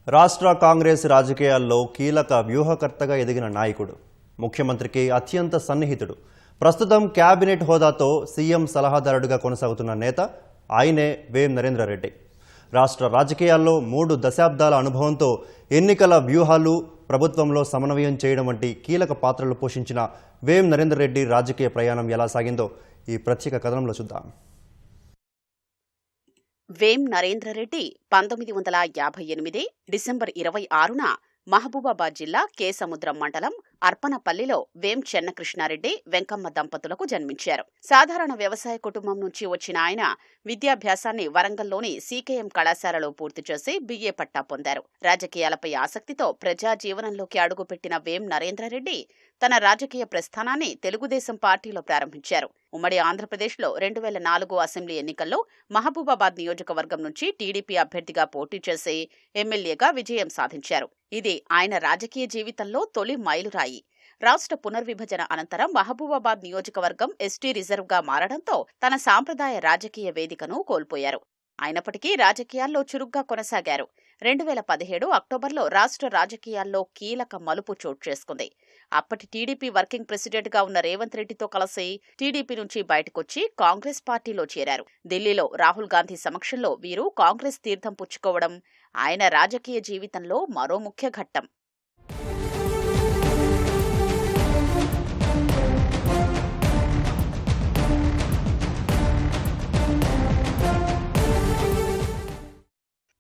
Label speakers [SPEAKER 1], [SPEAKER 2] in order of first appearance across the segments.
[SPEAKER 1] రాష్ట్ర కాంగ్రెస్ రాజకీయాల్లో కీలక వ్యూహకర్తగా ఎదిగిన నాయకుడు, ముఖ్యమంత్రికి అత్యంత సన్నిహితుడు, ప్రస్తుతం కేబినెట్ హోదాతో సీఎం సలహాదారుడిగా కొనసాగుతున్న నేత ఆయనే వేం నరేంద్ర రెడ్డి. రాష్ట్ర రాజకీయాల్లో 3 దశాబ్దాల అనుభవంతో ఎన్నికల వ్యూహాలు, ప్రభుత్వంలో సమన్వయం చేయడం వంటి కీలక పాత్రలు పోషించిన వేం నరేంద్ర రెడ్డి రాజకీయ ప్రయాణం ఎలా సాగిందో ఈ ప్రత్యేక కథనంలో చూద్దాం.
[SPEAKER 2] వేం నరేంద్ర రెడ్డి 1958 డిసెంబర్ 26న మహబూబాబాద్ జిల్లా కేసముద్రం మండలం అర్పనపల్లిలో వేం చెన్నకృష్ణారెడ్డి, వెంకమ్మ దంపతులకు జన్మించారు. సాధారణ వ్యవసాయ కుటుంబం నుంచి వచ్చిన ఆయన విద్యాభ్యాసాన్ని వరంగల్లోని సీకేఎం కళాశాలలో పూర్తి చేసి BA పట్టా పొందారు. రాజకీయాలపై ఆసక్తితో ప్రజా జీవనంలోకి అడుగుపెట్టిన వేం నరేంద్ర రెడ్డి తన రాజకీయ ప్రస్థానాన్ని తెలుగుదేశం పార్టీలో ప్రారంభించారు. ఉమ్మడి ఆంధ్రప్రదేశ్లో 2004 అసెంబ్లీ ఎన్నికల్లో మహబూబాబాద్ నియోజకవర్గం నుంచి టీడీపీ అభ్యర్థిగా పోటీ చేసి ఎమ్మెల్యేగా విజయం సాధించారు. ఇది ఆయన రాజకీయ జీవితంలో తొలి మైలురాయి. రాష్ట్ర పునర్విభజన అనంతరం మహబూబాబాద్ నియోజకవర్గం ఎస్టీ రిజర్వ్గా మారడంతో తన సాంప్రదాయ రాజకీయ వేదికను కోల్పోయారు. అయినప్పటికీ రాజకీయాల్లో చురుగ్గా కొనసాగారు. 2017 అక్టోబర్లో రాష్ట్ర రాజకీయాల్లో కీలక మలుపు చోటు చేసుకుంది. అప్పటి టీడీపీ వర్కింగ్ ప్రెసిడెంట్గా ఉన్న రేవంత్ రెడ్డితో కలిసి టీడీపీ నుంచి బయటకొచ్చి కాంగ్రెస్ పార్టీలో చేరారు. ఢిల్లీలో రాహుల్ గాంధీ సమక్షంలో వీరు కాంగ్రెస్ తీర్థం పుచ్చుకోవడం ఆయన రాజకీయ జీవితంలో మరో ముఖ్య ఘట్టం.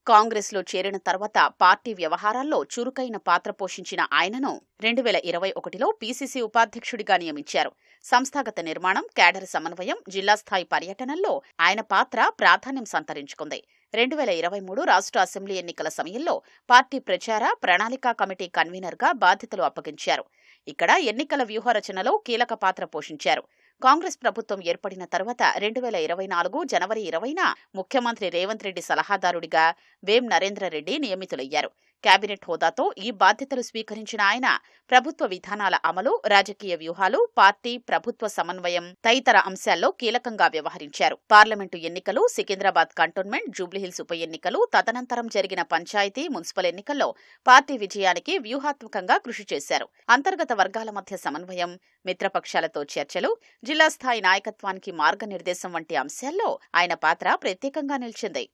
[SPEAKER 2] కాంగ్రెస్లో చేరిన తర్వాత పార్టీ వ్యవహారాల్లో చురుకైన పాత్ర పోషించిన ఆయనను 2021లో PCC ఉపాధ్యక్షుడిగా నియమించారు. సంస్థాగత నిర్మాణం, కేడర్ సమన్వయం, జిల్లా స్థాయి పర్యటనల్లో ఆయన పాత్ర ప్రాధాన్యం సంతరించుకుంది. 2023 రాష్ట్ర అసెంబ్లీ ఎన్నికల సమయంలో పార్టీ ప్రచార ప్రణాళికా కమిటీ కన్వీనర్గా బాధ్యతలు అప్పగించారు. ఇక్కడ ఎన్నికల వ్యూహరచనలో కీలక పాత్ర పోషించారు. కాంగ్రెస్ ప్రభుత్వం ఏర్పడిన తర్వాత 2024 జనవరి 20న ముఖ్యమంత్రి రేవంత్ రెడ్డి సలహాదారుడిగా వేం నరేంద్ర రెడ్డి నియమితులయ్యారు. కేబినెట్ హోదాతో ఈ బాధ్యతలు స్వీకరించిన ఆయన ప్రభుత్వ విధానాల అమలు, రాజకీయ వ్యూహాలు, పార్టీ ప్రభుత్వ సమన్వయం తదితర అంశాల్లో కీలకంగా వ్యవహరించారు. పార్లమెంటు ఎన్నికలు, సికింద్రాబాద్ కంటోన్మెంట్, జూబ్లీహిల్స్ ఉప ఎన్నికలు, తదనంతరం జరిగిన పంచాయతీ, మున్సిపల్ ఎన్నికల్లో పార్టీ విజయానికి వ్యూహాత్మకంగా కృషి చేశారు. అంతర్గత వర్గాల మధ్య సమన్వయం, మిత్రపక్షాలతో చర్చలు, జిల్లా స్థాయి నాయకత్వానికి మార్గనిర్దేశం వంటి అంశాల్లో ఆయన పాత్ర ప్రత్యేకంగా నిలిచింది.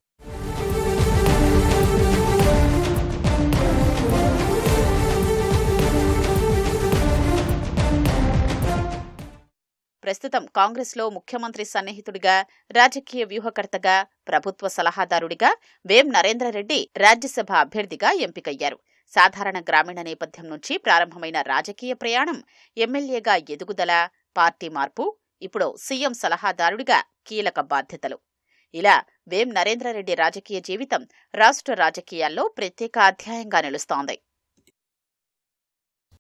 [SPEAKER 2] ప్రస్తుతం కాంగ్రెస్లో ముఖ్యమంత్రి సన్నిహితుడిగా, రాజకీయ వ్యూహకర్తగా, ప్రభుత్వ సలహాదారుడిగా వేం నరేంద్ర రెడ్డి రాజ్యసభ అభ్యర్థిగా ఎంపికయ్యారు. సాధారణ గ్రామీణ నేపథ్యం నుంచి ప్రారంభమైన రాజకీయ ప్రయాణం, ఎమ్మెల్యేగా ఎదుగుదల, పార్టీ మార్పు, ఇప్పుడు సీఎం సలహాదారుడిగా కీలక బాధ్యతలు. ఇలా వేం నరేంద్ర రెడ్డి రాజకీయ జీవితం రాష్ట్ర రాజకీయాల్లో ప్రత్యేక అధ్యాయంగా నిలుస్తోంది.